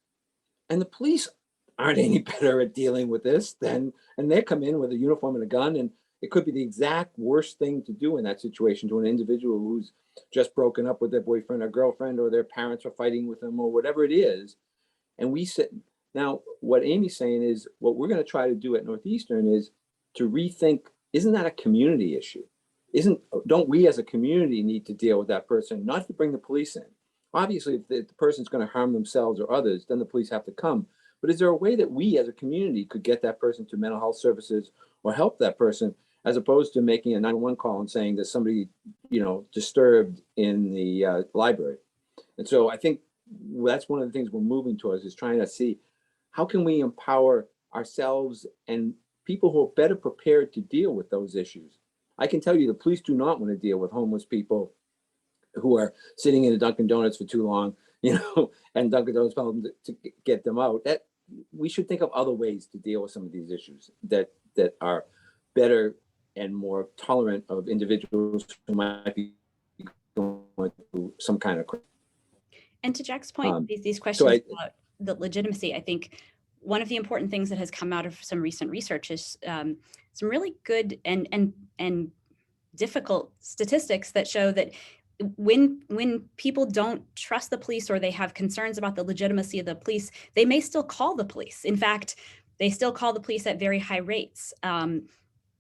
And the police aren't any better at dealing with this and they come in with a uniform and a gun, and it could be the exact worst thing to do in that situation to an individual who's just broken up with their boyfriend or girlfriend, or their parents are fighting with them, or whatever it is. And we sit now, what Amy's saying is what we're going to try to do at Northeastern is to rethink, isn't that a community issue? Don't we as a community need to deal with that person, not to bring the police in? Obviously, if the person's going to harm themselves or others, then the police have to come. But is there a way that we as a community could get that person to mental health services or help that person, as opposed to making a 911 call and saying there's somebody, disturbed in the library? And so I think that's one of the things we're moving towards, is trying to see how can we empower ourselves and people who are better prepared to deal with those issues. I can tell you the police do not want to deal with homeless people who are sitting in a Dunkin' Donuts for too long, and Dunkin' Donuts tell them to get them out. That we should think of other ways to deal with some of these issues that are better and more tolerant of individuals who might be going through some kind of crime. And to Jack's point, these questions about the legitimacy, I think one of the important things that has come out of some recent research is some really good and difficult statistics that show that when people don't trust the police, or they have concerns about the legitimacy of the police, they may still call the police. In fact, they still call the police at very high rates.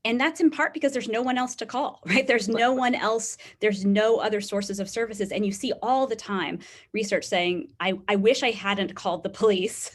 And that's in part because there's no one else to call, right? There's no one else, there's no other sources of services. And you see all the time research saying, I wish I hadn't called the police.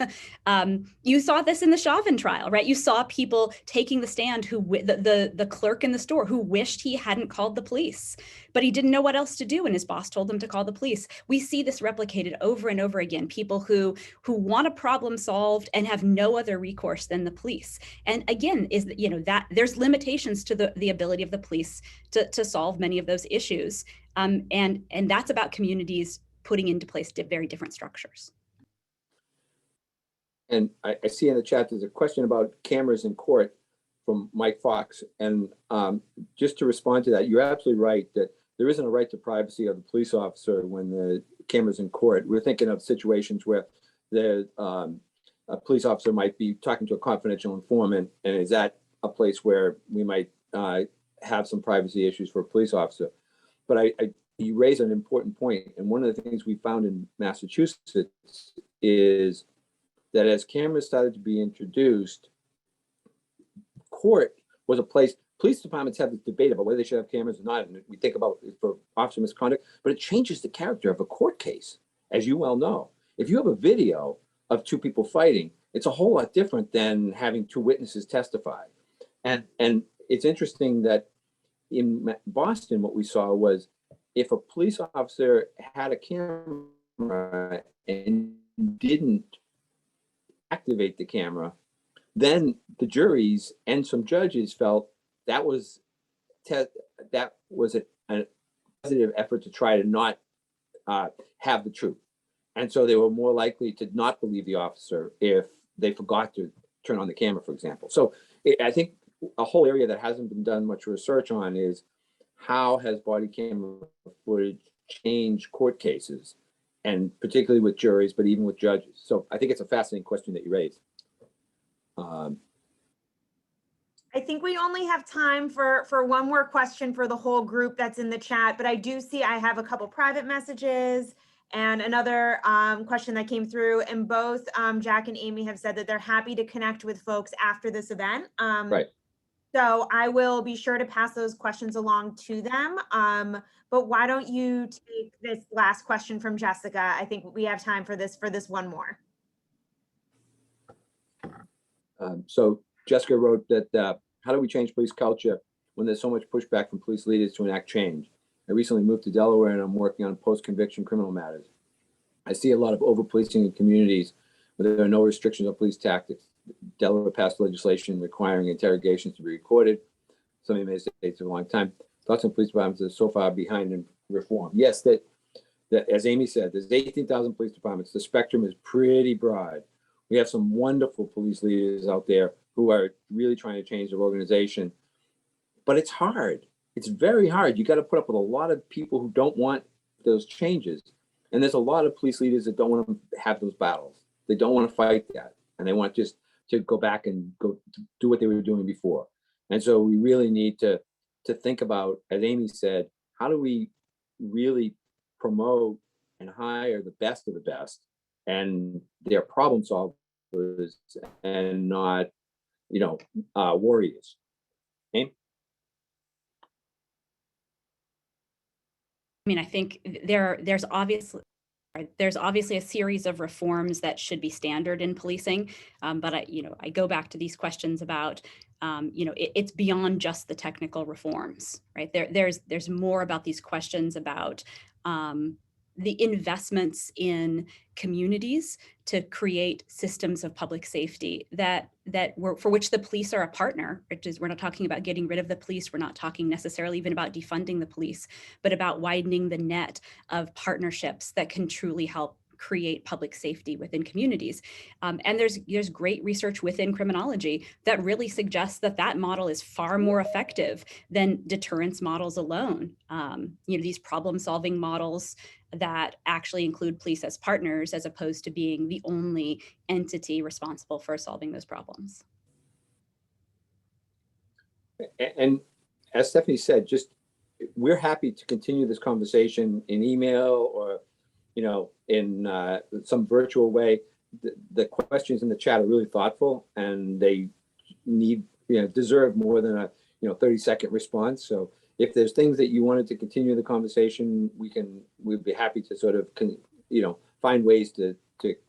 You saw this in the Chauvin trial, right? You saw people taking the stand the clerk in the store who wished he hadn't called the police, but he didn't know what else to do, and his boss told him to call the police. We see this replicated over and over again, people who want a problem solved and have no other recourse than the police. And again, that there's limitations to the ability of the police to solve many of those issues. And that's about communities putting into place very different structures. And I see in the chat, there's a question about cameras in court from Mike Fox. And just to respond to that, you're absolutely right that there isn't a right to privacy of the police officer when the camera's in court. We're thinking of situations where a police officer might be talking to a confidential informant, and is that a place where we might have some privacy issues for a police officer? But you raise an important point, and one of the things we found in Massachusetts is that as cameras started to be introduced, court was a place. Police departments have this debate about whether they should have cameras or not, and we think about it for officer misconduct, but it changes the character of a court case, as you well know. If you have a video of two people fighting, it's a whole lot different than having two witnesses testify. And it's interesting that in Boston, what we saw was if a police officer had a camera and didn't activate the camera, then the juries and some judges felt that was a positive effort to try to not have the truth. And so they were more likely to not believe the officer if they forgot to turn on the camera, for example. So I think a whole area that hasn't been done much research on is how has body camera footage changed court cases, and particularly with juries, but even with judges. So I think it's a fascinating question that you raised. I think we only have time for one more question for the whole group that's in the chat, but I do see I have a couple private messages and another question that came through, and both Jack and Amy have said that they're happy to connect with folks after this event. Right. So I will be sure to pass those questions along to them. But why don't you take this last question from Jessica? I think we have time for this one more. So Jessica wrote that, how do we change police culture when there's so much pushback from police leaders to enact change? I recently moved to Delaware and I'm working on post-conviction criminal matters. I see a lot of over-policing in communities where there are no restrictions on police tactics. Delaware passed legislation requiring interrogations to be recorded. Something may say it's a long time. Thoughts on police departments are so far behind in reform. Yes, that as Amy said, there's 18,000 police departments. The spectrum is pretty broad. We have some wonderful police leaders out there who are really trying to change their organization, but it's hard. It's very hard. You got to put up with a lot of people who don't want those changes. And there's a lot of police leaders that don't want to have those battles. They don't want to fight that. And they want just to go back and go do what they were doing before. And so we really need to think about, as Amy said, how do we really promote and hire the best of the best and their problem solvers and not, warriors. Amy? I mean, I think there's obviously a series of reforms that should be standard in policing, but I go back to these questions about it's beyond just the technical reforms, right? There's more about these questions about the investments in communities to create systems of public safety for which the police are a partner. We're not talking about getting rid of the police. We're not talking necessarily even about defunding the police, but about widening the net of partnerships that can truly help create public safety within communities. And there's great research within criminology that really suggests that model is far more effective than deterrence models alone. These problem-solving models that actually include police as partners as opposed to being the only entity responsible for solving those problems. And as Stephanie said, we're happy to continue this conversation in email or in some virtual way. The questions in the chat are really thoughtful and they deserve more than a 30-second response. So if there's things that you wanted to continue the conversation, we'd be happy to sort of find ways to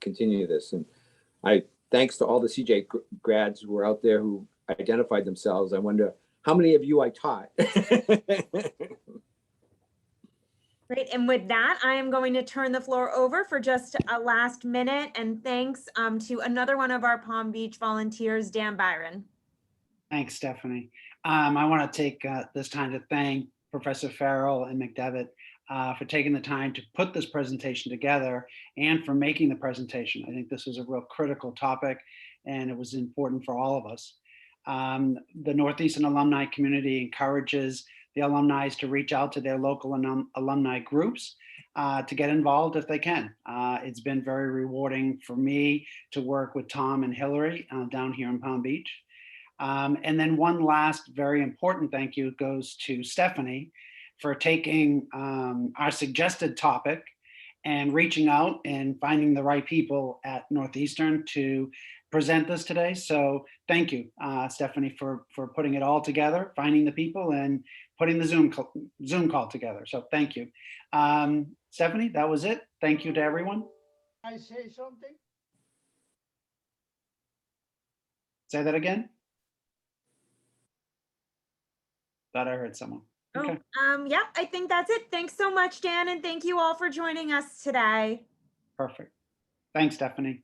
continue this. And thanks to all the CJ grads who were out there who identified themselves. I wonder how many of you I taught. Great, and with that, I am going to turn the floor over for just a last minute, and thanks to another one of our Palm Beach volunteers, Dan Byron. Thanks, Stephanie. I want to take this time to thank Professor Farrell and McDevitt for taking the time to put this presentation together and for making the presentation. I think this is a real critical topic and it was important for all of us. The Northeastern alumni community encourages the alumni to reach out to their local alumni groups to get involved if they can. It's been very rewarding for me to work with Tom and Hillary down here in Palm Beach. And then one last very important thank you goes to Stephanie for taking our suggested topic and reaching out and finding the right people at Northeastern to present this today. So thank you, Stephanie, for putting it all together, finding the people and putting the Zoom call together. So thank you. Stephanie, that was it. Thank you to everyone. Can I say something? Say that again. Thought I heard someone. Okay. Yeah, I think that's it. Thanks so much, Dan, and thank you all for joining us today. Perfect. Thanks, Stephanie.